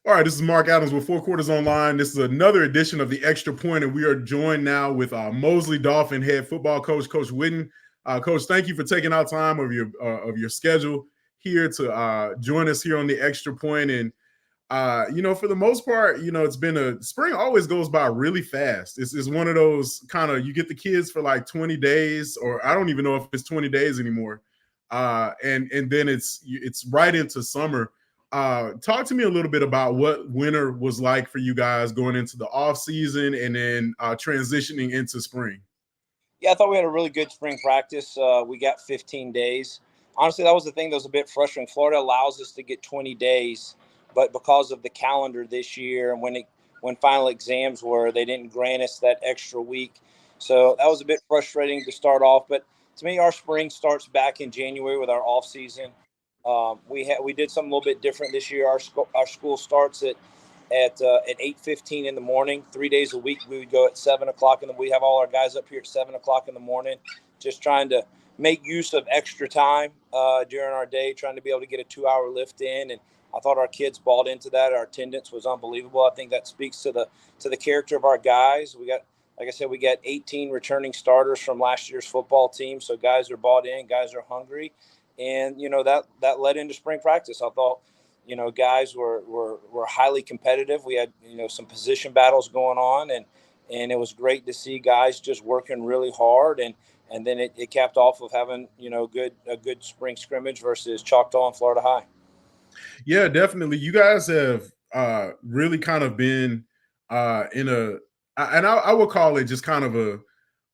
All right, this is Mark Adams with 4Quartersonline. This is another edition of the Extra Point, and we are joined now with Mosley Dolphin head football coach, Coach Whiddon. Coach, thank you for taking out time of your schedule here to join us here on the Extra Point. And for the most part, it's been spring always goes by really fast. It's one of those kind of, you get the kids for like 20 days, or I don't even know if it's 20 days anymore, and then it's right into summer. Talk to me a little bit about what winter was like for you guys going into the off season and then transitioning into spring. Yeah, I thought we had a really good spring practice. We got 15 days. Honestly, that was the thing that was a bit frustrating. Florida allows us to get 20 days, but because of the calendar this year and when final exams were, they didn't grant us that extra week. So that was a bit frustrating to start off. But to me, our spring starts back in January with our off season. We did something a little bit different this year. Our school starts at 8:15 in the morning. 3 days a week, we would go at 7 o'clock, and we have all our guys up here at 7 o'clock in the morning, just trying to make use of extra time during our day, trying to be able to get a 2-hour lift in. And I thought our kids bought into that. Our attendance was unbelievable. I think that speaks to the character of our guys. Like I said, we got 18 returning starters from last year's football team, so guys are bought in, guys are hungry. And, that led into spring practice. I thought, guys were highly competitive. We had, some position battles going on, and it was great to see guys just working really hard. And then it capped off of having, a good spring scrimmage versus Choctaw and Florida High. Yeah, definitely. You guys have really kind of been in I would call it just kind of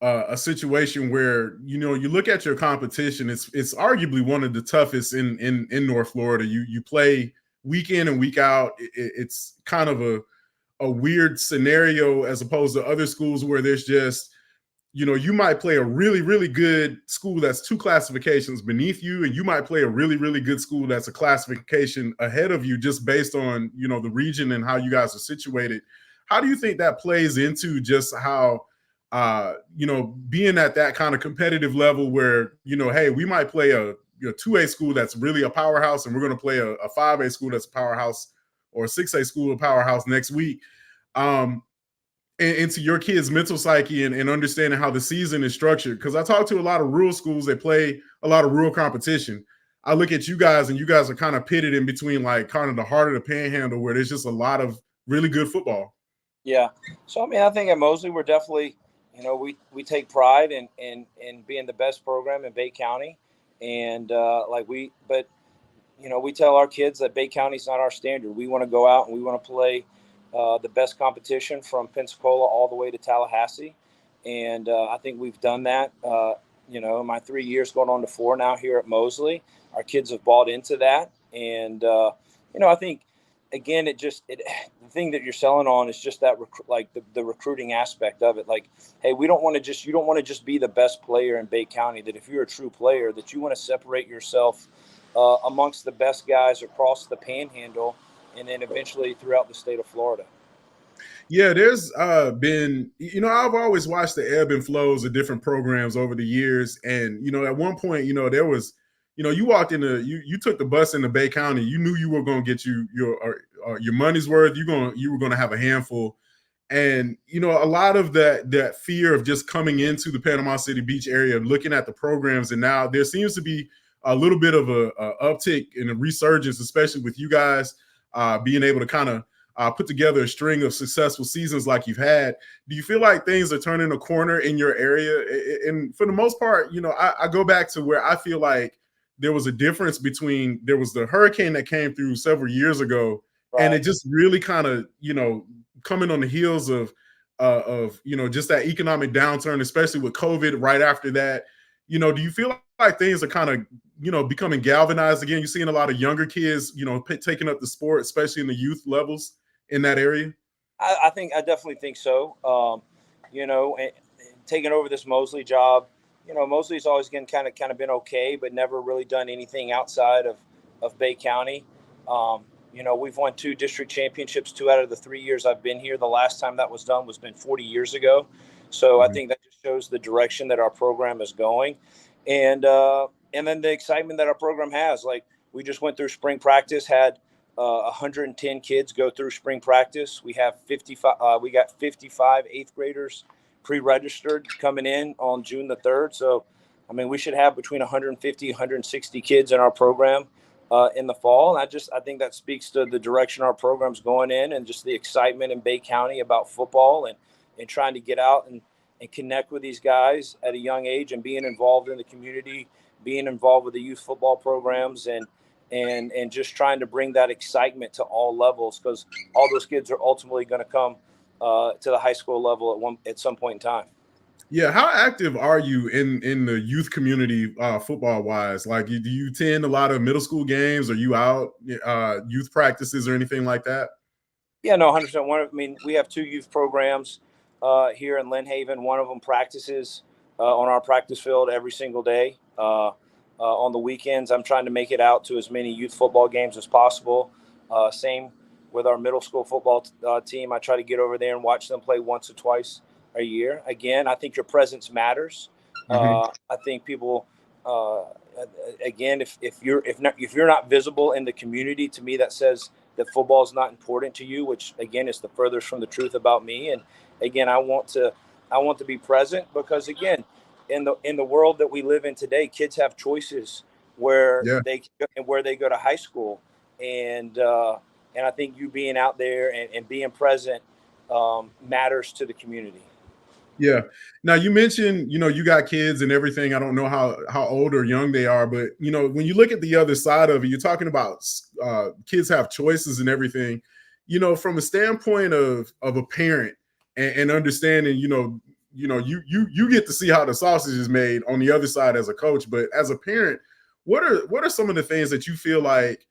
a situation where you look at your competition. It's arguably one of the toughest in North Florida. You play week in and week out. It's kind of a weird scenario as opposed to other schools where there's just you might play a really, really good school that's 2 classifications beneath you, and you might play a really, really good school that's a classification ahead of you, just based on the region and how you guys are situated. How do you think that plays into just how being at that kind of competitive level where, hey, we might play a 2A school that's really a powerhouse, and we're going to play a 5A school that's a powerhouse, or a 6A school a powerhouse next week, into your kids' mental psyche and understanding how the season is structured. Because I talk to a lot of rural schools that play a lot of rural competition. I look at you guys, and you guys are kind of pitted in between, like, kind of the heart of the panhandle, where there's just a lot of really good football. Yeah. So, I think at Mosley, we're definitely, we take pride in being the best program in Bay County. And we tell our kids that Bay County is not our standard. We want to go out and we want to play the best competition from Pensacola all the way to Tallahassee. And I think we've done that, my 3 years going on to 4 now here at Mosley. Our kids have bought into that. And, I think, again, the thing that you're selling on is just that, the recruiting aspect of it. Like, hey, you don't want to just be the best player in Bay County, that if you're a true player, that you want to separate yourself amongst the best guys across the panhandle, and then eventually throughout the state of Florida. Yeah, there's been, I've always watched the ebb and flows of different programs over the years. And, at one point, there was, you walked you took the bus into Bay County. You knew you were going to get your money's worth. You were going to have a handful. And, a lot of that fear of just coming into the Panama City Beach area, looking at the programs. And now there seems to be a little bit of a uptick in a resurgence, especially with you guys being able to kind of put together a string of successful seasons like you've had. Do you feel like things are turning a corner in your area? And for the most part, I go back to where I feel like there was a difference between, there was the hurricane that came through several years ago, right, and it just really kind of, coming on the heels of just that economic downturn, especially with COVID right after that. Do you feel like things are kind of, becoming galvanized again? You're seeing a lot of younger kids, taking up the sport, especially in the youth levels in that area? I definitely think so. Taking over this Mosley job, Mosley's always kind of been okay, but never really done anything outside of Bay County. We've won 2 district championships 2 out of the 3 years I've been here. The last time that was done was been 40 years ago. So I think that just shows the direction that our program is going. And then the excitement that our program has. Like, we just went through spring practice, had 110 kids go through spring practice. We have 55. We got 55 eighth graders pre-registered coming in on June the 3rd. So, I mean, we should have between 150, 160 kids in our program in the fall. And I think that speaks to the direction our program's going in, and just the excitement in Bay County about football, and trying to get out and connect with these guys at a young age, and being involved in the community, being involved with the youth football programs, and just trying to bring that excitement to all levels, because all those kids are ultimately going to come to the high school level at some point in time. Yeah, how active are you in the youth community football wise? Like, do you attend a lot of middle school games? Are you out youth practices or anything like that? Yeah, no, 100%. I mean, we have 2 youth programs here in Lynn Haven. One of them practices on our practice field every single day. On the weekends, I'm trying to make it out to as many youth football games as possible. Same with our middle school football team. I try to get over there and watch them play once or twice a year. Again, I think your presence matters. Mm-hmm. I think people, again, if you're not visible in the community, to me that says that football is not important to you, which again is the furthest from the truth about me. And again, I want to be present, because again, in the world that we live in today, kids have choices where Yeah. they go to high school, and I think you being out there and being present matters to the community. Yeah. Now you mentioned, you got kids and everything. I don't know how old or young they are, but when you look at the other side of it, you're talking about kids have choices and everything. From a standpoint of a parent and understanding, you get to see how the sausage is made on the other side as a coach, but as a parent, what are some of the things that you feel like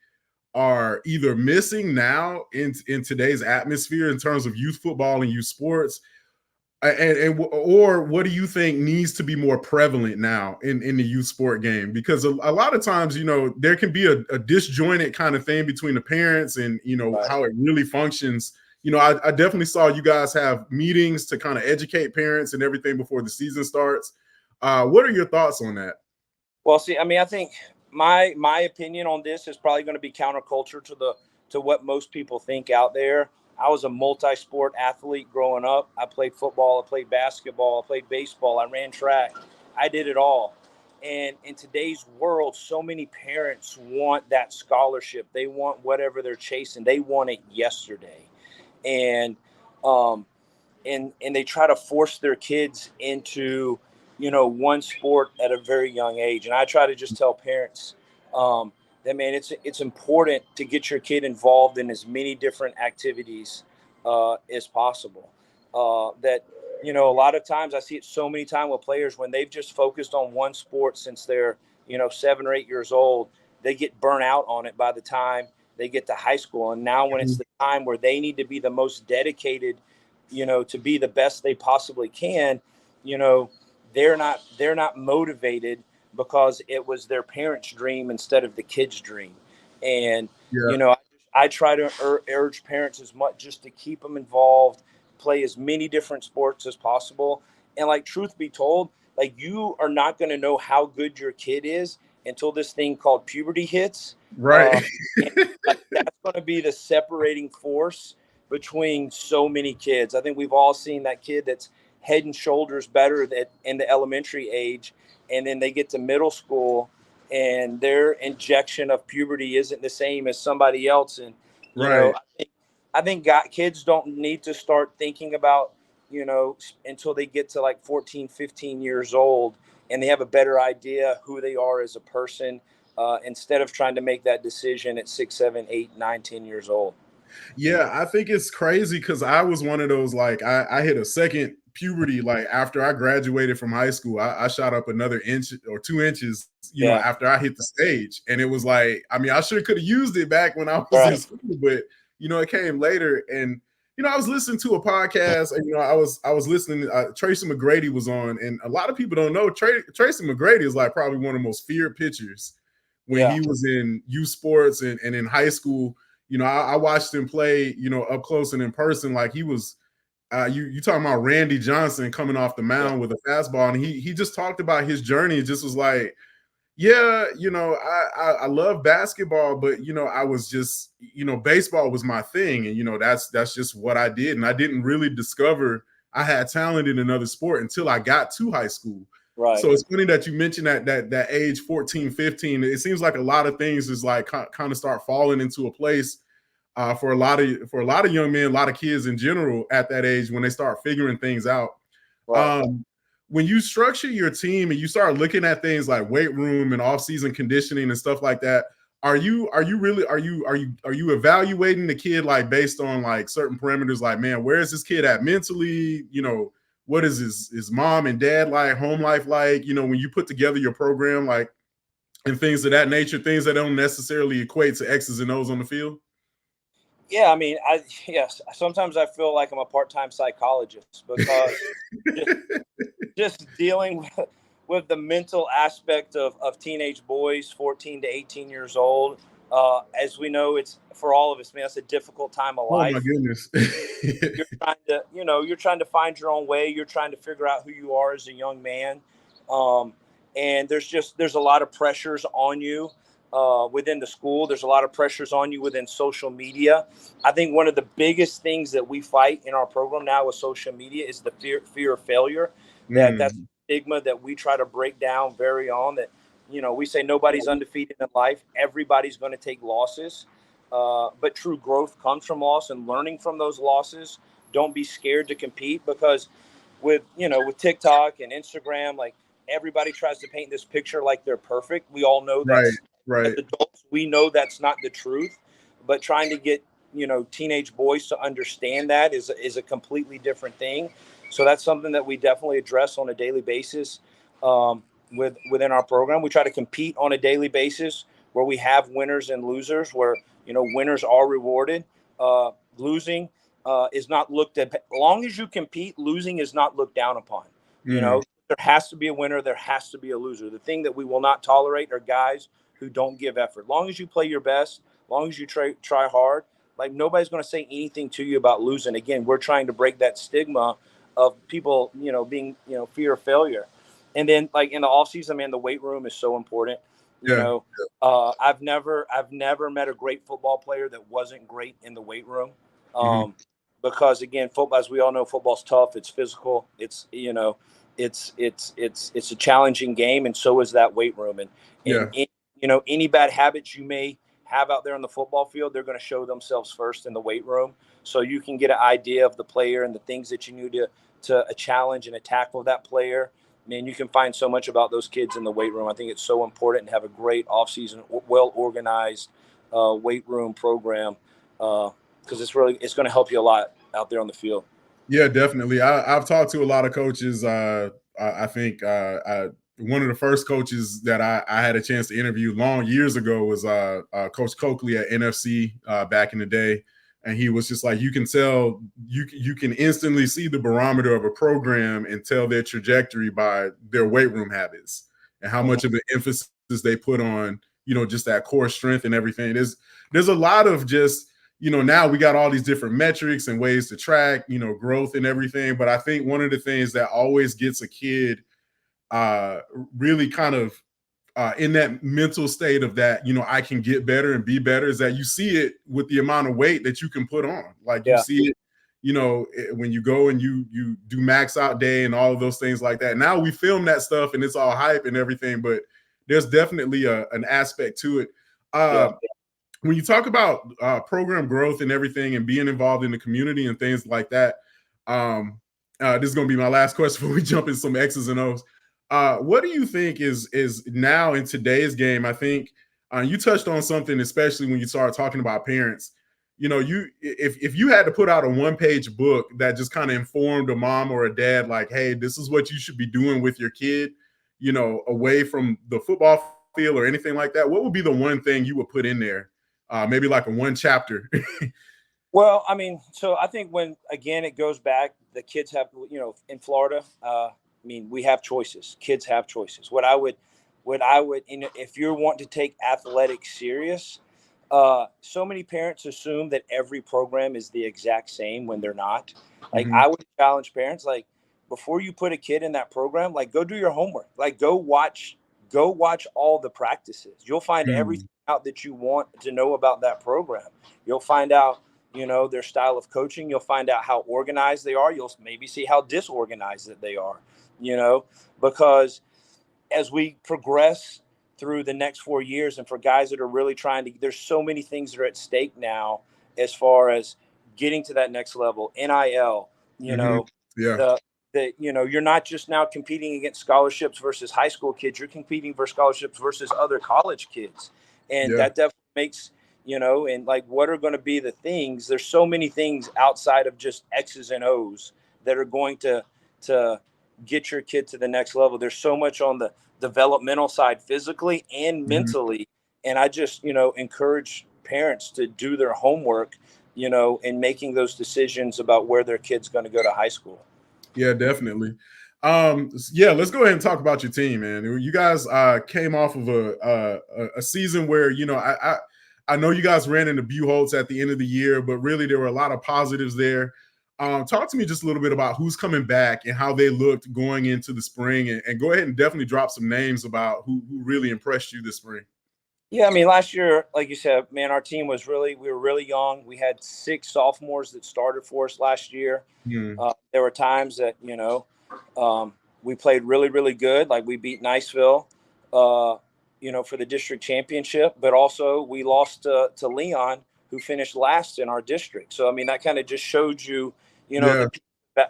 are either missing now in today's atmosphere in terms of youth football and youth sports? Or what do you think needs to be more prevalent now in the youth sport game? Because a lot of times, there can be a disjointed kind of thing between the parents and, Right. how it really functions. I definitely saw you guys have meetings to kind of educate parents and everything before the season starts. What are your thoughts on that? Well, see, I mean, I think my opinion on this is probably going to be counterculture to what most people think out there. I was a multi-sport athlete growing up. I played football, I played basketball, I played baseball, I ran track. I did it all. And in today's world, so many parents want that scholarship. They want whatever they're chasing. They want it yesterday. And um, and they try to force their kids into one sport at a very young age. And I try to just tell parents that, man, it's important to get your kid involved in as many different activities as possible. That a lot of times I see it so many times with players, when they've just focused on one sport since they're 7 or 8 years old, they get burnt out on it by the time they get to high school. And now when it's the time where they need to be the most dedicated, to be the best they possibly can, they're not motivated, because it was their parents' dream instead of the kid's dream. And Yeah. I try to urge parents as much, just to keep them involved, play as many different sports as possible. And like, truth be told, like, you are not going to know how good your kid is until this thing called puberty hits. Right. And like, that's going to be the separating force between so many kids. I think we've all seen that kid that's head and shoulders better that in the elementary age, and then they get to middle school and their injection of puberty isn't the same as somebody else. And Right. I think kids don't need to start thinking about until they get to like 14, 15 years old, and they have a better idea who they are as a person, instead of trying to make that decision at 6, 7, 8, 9, 10 years old. Yeah, I think it's crazy because I was one of those, like, I hit a second puberty, like after I graduated from high school. I shot up another inch or 2 inches, Yeah. after I hit the stage. And it was like, I mean, I sure could have used it back when I was in Right. school, but it came later. And I was listening to a podcast, and I was listening. Tracy McGrady was on, and a lot of people don't know Tracy McGrady is like probably one of the most feared pitchers when Yeah. he was in youth sports and in high school. I watched him play, up close and in person. Like, he was, you talking about Randy Johnson coming off the mound with a fastball, and he just talked about his journey. It just was like, Yeah, I love basketball, but I was just, baseball was my thing, and that's just what I did, and I didn't really discover I had talent in another sport until I got to high school. Right. So it's funny that you mentioned that age 14, 15. It seems like a lot of things is like kind of start falling into a place for a lot of young men, a lot of kids in general at that age when they start figuring things out. Right. Um, when you structure your team and you start looking at things like weight room and off-season conditioning and stuff like that, are you evaluating the kid like based on like certain parameters, like, man, where is this kid at mentally? What is his mom and dad like, home life like? When you put together your program, like, and things of that nature, things that don't necessarily equate to X's and O's on the field. Yeah, I mean, yes. Sometimes I feel like I'm a part-time psychologist because just, just dealing with the mental aspect of teenage boys, 14 to 18 years old. As we know, it's for all of us, man. It's a difficult time of Oh my life. goodness. You're trying to find your own way. You're trying to figure out who you are as a young man. Um, and there's a lot of pressures on you within the school. There's a lot of pressures on you within social media. I think one of the biggest things that we fight in our program now with social media is the fear of failure. That's Mm, stigma that we try to break down very on. That we say nobody's undefeated in life. Everybody's going to take losses. But true growth comes from loss and learning from those losses. Don't be scared to compete, because with TikTok and Instagram, like, everybody tries to paint this picture like they're perfect. We all know right, as right. adults, we know that's not the truth. But trying to get teenage boys to understand that is a completely different thing. So that's something that we definitely address on a daily basis. Within our program, we try to compete on a daily basis where we have winners and losers, where winners are rewarded. Losing is not looked at. As long as you compete, losing is not looked down upon. Mm, There has to be a winner. There has to be a loser. The thing that we will not tolerate are guys who don't give effort. Long as you play your best, long as you try hard, like, nobody's going to say anything to you about losing. Again, we're trying to break that stigma of people, being, fear of failure. And then, like, in the off season, man, the weight room is so important. You yeah. know, I've never met a great football player that wasn't great in the weight room. Hmm. Um, because again, football, as we all know, football's tough. It's physical. It's a challenging game, and so is that weight room. And Yeah. any bad habits you may have out there on the football field, they're going to show themselves first in the weight room. So you can get an idea of the player and the things that you need to challenge and attack with that player. Man, you can find so much about those kids in the weight room. I think it's so important to have a great offseason, well organized weight room program, because it's going to help you a lot out there on the field. Yeah, definitely. I've talked to a lot of coaches. I think one of the first coaches that I had a chance to interview long years ago was Coach Coakley at NFC back in the day, and he was just like, you can tell, you can instantly see the barometer of a program and tell their trajectory by their weight room habits and how Mm-hmm. much of an emphasis they put on just that core strength and everything. There's a lot of just now we got all these different metrics and ways to track, growth and everything. But I think one of the things that always gets a kid uh, really kind of in that mental state of that, I can get better and be better, is that you see it with the amount of weight that you can put on. Like, you Yeah, see it, when you go and you do max out day and all of those things like that. Now we film that stuff and it's all hype and everything, but there's definitely an aspect to it. yeah. When you talk about program growth and everything and being involved in the community and things like that, this is going to be my last question before we jump in some X's and O's. What do you think is now in today's game? I think you touched on something, especially when you started talking about parents. If you had to put out a one-page book that just kind of informed a mom or a dad, like, hey, this is what you should be doing with your kid, away from the football field or anything like that, what would be the one thing you would put in there? Maybe like a one chapter. Well, I mean, so I think when, again, it goes back, the kids have, in Florida, I mean, we have choices. Kids have choices. If you're wanting to take athletics serious, so many parents assume that every program is the exact same when they're not. Like, Mm-hmm. I would challenge parents, like, before you put a kid in that program, like, go do your homework, like, go watch go watch all the practices. You'll find everything out that you want to know about that program. You'll find out, their style of coaching. You'll find out how organized they are. You'll maybe see how disorganized that they are, because as we progress through the next 4 years, and for guys that are really there's so many things that are at stake now as far as getting to that next level. NIL, Yeah. You're not just now competing against scholarships versus high school kids. You're competing for scholarships versus other college kids. And that definitely makes, and like, what are going to be the things? There's so many things outside of just X's and O's that are going to get your kid to the next level. There's so much on the developmental side, physically and mentally. And I just, encourage parents to do their homework, in making those decisions about where their kid's going to go to high school. Yeah, definitely. Let's go ahead and talk about your team, man. You guys came off of a season where, I know you guys ran into Buchholz at the end of the year, but really there were a lot of positives there. Talk to me just a little bit about who's coming back and how they looked going into the spring, and go ahead and definitely drop some names about who really impressed you this spring. Yeah, I mean, last year, like you said, man, our team we were really young. We had 6 sophomores that started for us last year. There were times that, we played really, really good. Like, we beat Niceville, for the district championship, but also we lost to Leon, who finished last in our district. So, I mean, that kind of just showed you, the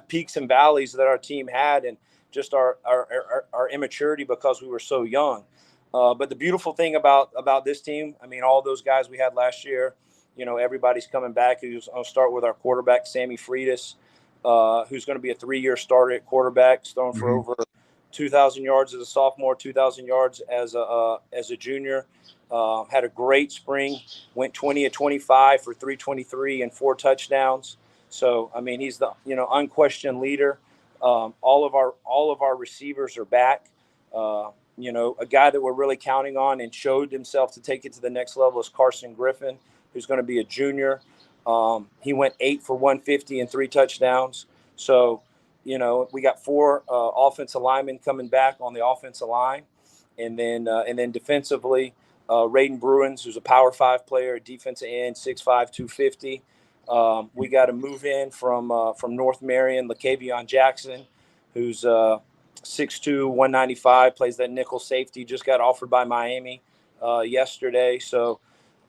peaks and valleys that our team had, and just our immaturity because we were so young. But the beautiful thing about this team, I mean, all those guys we had last year, everybody's coming back. I'll start with our quarterback, Sammy Freitas, who's going to be a 3-year starter at quarterback. He's thrown for over 2,000 yards as a sophomore, 2,000 yards as a junior. Had a great spring, went 20 of 25 for 323 and 4 touchdowns. So, I mean, he's the, unquestioned leader. All of our receivers are back. A guy that we're really counting on and showed himself to take it to the next level is Carson Griffin, who's going to be a junior. He went 8 for 150 and 3 touchdowns. So, we got 4 offensive linemen coming back on the offensive line. And then defensively, Raiden Bruins, who's a Power 5 player, defensive end, 6'5", 250. We got a move in from North Marion, LaCavion Jackson, who's 6'2", 195, plays that nickel safety, just got offered by Miami yesterday. So,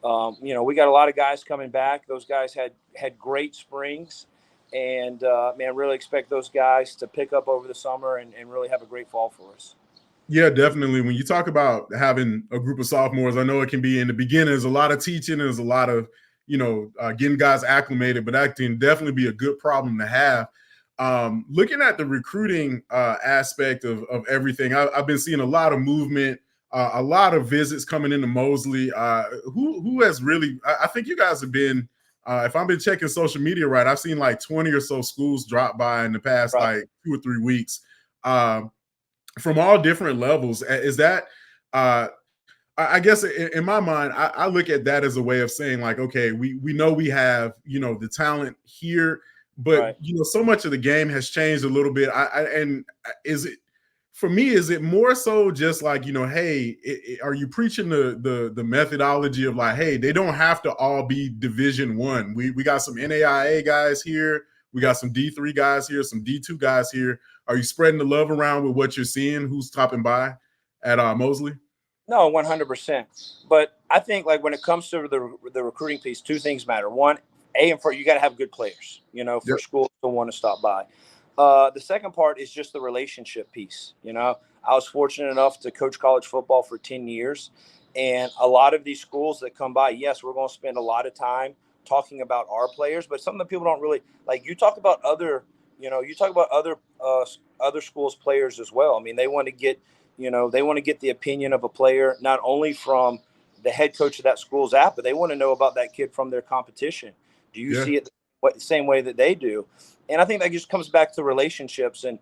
we got a lot of guys coming back. Those guys had great springs, and really expect those guys to pick up over the summer and really have a great fall for us. Yeah, definitely. When you talk about having a group of sophomores, I know it can be in the beginning, there's a lot of teaching, there's a lot of, getting guys acclimated, but that can definitely be a good problem to have. Looking at the recruiting aspect of everything, I've been seeing a lot of movement, a lot of visits coming into Mosley. Who has really, I think you guys have been, if I've been checking social media right, I've seen like 20 or so schools drop by in the past like 2 or 3 weeks. From all different levels. Is that I guess in my mind, I look at that as a way of saying, like, okay, we know we have, the talent here, but so much of the game has changed a little bit. And is it, for me, is it more so just like, hey, are you preaching the methodology of like, hey, they don't have to all be Division I. We got some NAIA guys here. We got some D3 guys here, some D2 guys here. Are you spreading the love around with what you're seeing? Who's stopping by at Mosley? No, 100%. But I think, like, when it comes to the recruiting piece, 2 things matter. One, you got to have good players, for schools to want to stop by. The second part is just the relationship piece. I was fortunate enough to coach college football for 10 years. And a lot of these schools that come by, yes, we're going to spend a lot of time talking about our players, but some of the people don't really, like, you talk about other schools' players as well. I mean, they want to get the opinion of a player, not only from the head coach of that school's app, but they want to know about that kid from their competition. Do you see it the same way that they do? And I think that just comes back to relationships and,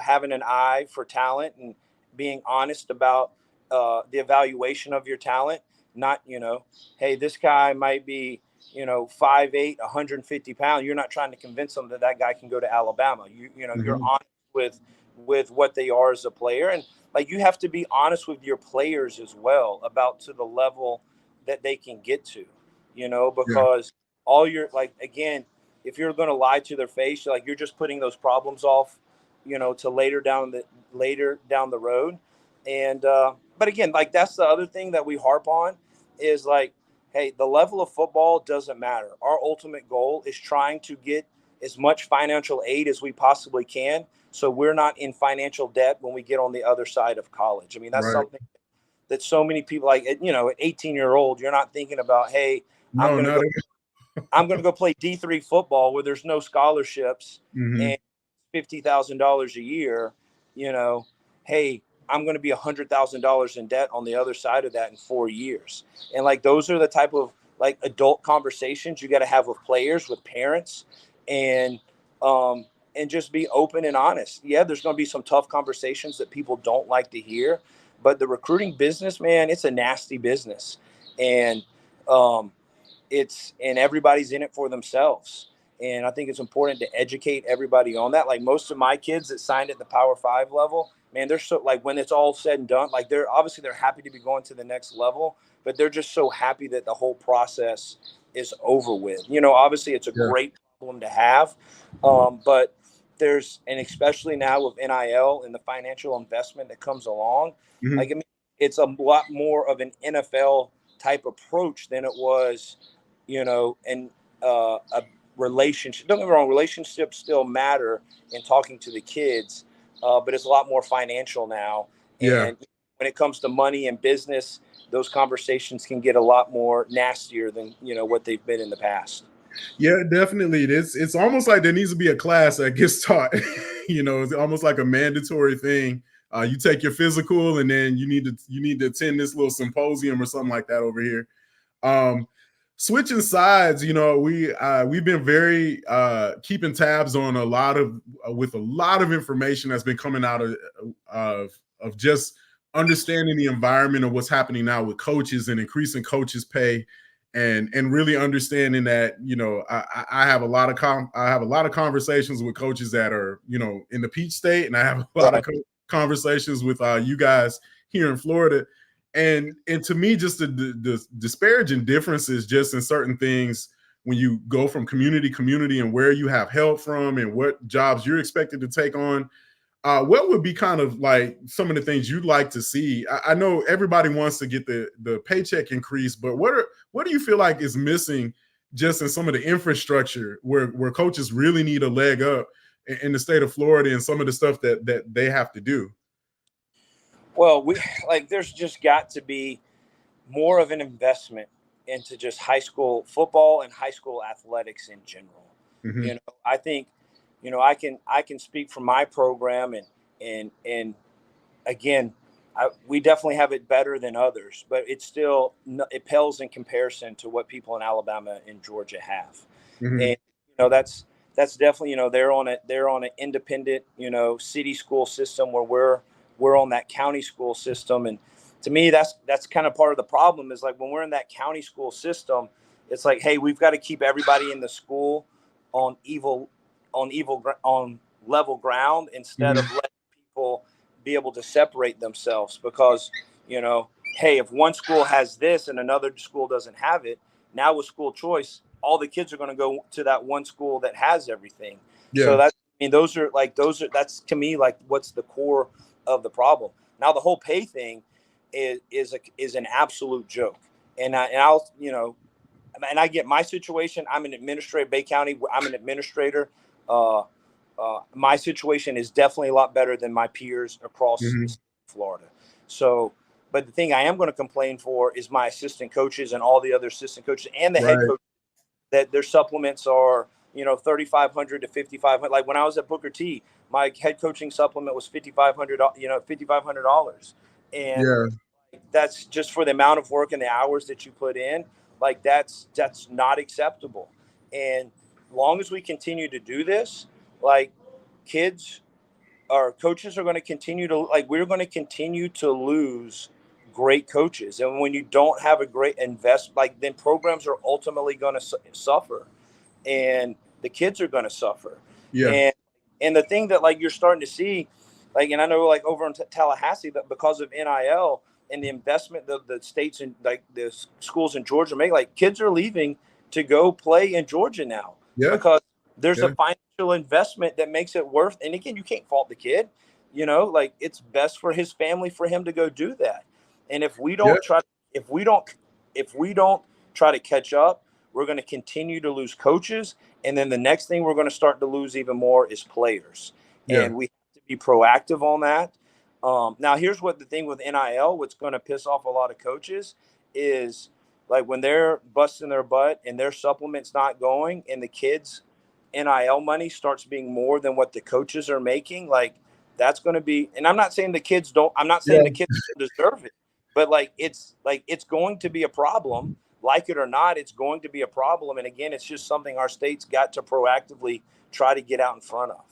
having an eye for talent and being honest about the evaluation of your talent. Not, hey, this guy might be, 5'8", 150 pounds. You're not trying to convince them that guy can go to Alabama. You're honest with what they are as a player. And like you have to be honest with your players as well about to the level that they can get to, Yeah. because all you're like, again, if you're going to lie to their face, you're just putting those problems off, to later down the road. And but again, like that's the other thing that we harp on is like, hey, the level of football doesn't matter. Our ultimate goal is trying to get as much financial aid as we possibly can, so we're not in financial debt when we get on the other side of college. I mean, that's Right. something that so many people, like, at 18-year-old, you're not thinking about, hey, I'm No, going to not go at I'm going to go play D3 football where there's no scholarships mm-hmm. and $50,000 a year. Hey, I'm going to be $100,000 in debt on the other side of that in 4 years. And like, those are the type of like adult conversations you got to have with players, with parents, and um, and just be open and honest. Yeah, there's going to be some tough conversations that people don't like to hear, but the recruiting business, man, it's a nasty business, and um, and everybody's in it for themselves. And I think it's important to educate everybody on that. Like, most of my kids that signed at the Power 5 level, man, they're so, like, when it's all said and done, like, they're happy to be going to the next level, but they're just so happy that the whole process is over with. Obviously it's a Yeah. great problem to have, but and especially now with NIL and the financial investment that comes along, Mm-hmm. like, I mean, it's a lot more of an NFL type approach than it was, and a relationship. Don't get me wrong, relationships still matter in talking to the kids, but it's a lot more financial now. Yeah. And when it comes to money and business, those conversations can get a lot more nastier than what they've been in the past. Yeah, definitely. It's almost like there needs to be a class that gets taught. It's almost like a mandatory thing. You take your physical, and then you need to attend this little symposium or something like that over here. Um, Switching sides, we've been very keeping tabs on a lot of with a lot of information that's been coming out of just understanding the environment of what's happening now with coaches and increasing coaches' pay, and really understanding that I have a lot of I have a lot of conversations with coaches that are in the Peach State, and I have a lot of conversations with you guys here in Florida. And to me, just the disparaging differences just in certain things when you go from community and where you have help from and what jobs you're expected to take on. What would be kind of like some of the things you'd like to see? I know everybody wants to get the paycheck increase, but what do you feel like is missing just in some of the infrastructure where coaches really need a leg up in the state of Florida and some of the stuff that they have to do? Well, there's just got to be more of an investment into just high school football and high school athletics in general. Mm-hmm. I think, I can speak from my program, and again, we definitely have it better than others, but it pales in comparison to what people in Alabama and Georgia have. Mm-hmm. And that's definitely, they're on an independent, city school system, where we're on that county school system. And to me, that's kind of part of the problem, is like, when we're in that county school system, it's like, hey, we've got to keep everybody in the school on level ground, instead of Mm-hmm. letting people be able to separate themselves. Because, hey, if one school has this and another school doesn't have it, now with school choice, all the kids are going to go to that one school that has everything. So Yeah. that's to me, like, what's the core of the problem. Now, the whole pay thing is an absolute joke. And I get my situation. I'm an administrator, Bay County. I'm an administrator. Uh, my situation is definitely a lot better than my peers across Mm-hmm. Florida. So, but the thing I am going to complain for is my assistant coaches and all the other assistant coaches and the head Right. coach, that their supplements are, 3,500 to 5,500. Like, when I was at Booker T, my head coaching supplement was $5,500, and Yeah. that's just for the amount of work and the hours that you put in. Like, that's not acceptable. And long as we continue to do this, like, kids our coaches are going to continue to, like, we're going to continue to lose great coaches. And when you don't have a great like, then programs are ultimately going to suffer, and the kids are going to suffer. Yeah. And the thing that, like, you're starting to see, Like, and I know like over in Tallahassee, that because of NIL and the investment the states and like the schools in Georgia make, like kids are leaving to go play in Georgia now Yeah. because there's a Yeah. financial investment that makes it worth. And again, you can't fault the kid. Like it's best for his family for him to go do that. And if we Yeah. don't try, if we don't try to catch up, we're going to continue to lose coaches. And then the next thing we're going to start to lose even more is players. Yeah. And we have to be proactive on that. Now, here's what the thing with NIL, what's going to piss off a lot of coaches is like when they're busting their butt and their supplements not going and the kids' NIL money starts being more than what the coaches are making, like that's going to be, and I'm not saying the kids don't deserve it, but it's going to be a problem. Like it or not, it's going to be a problem. And again, it's just something our state's got to proactively try to get out in front of.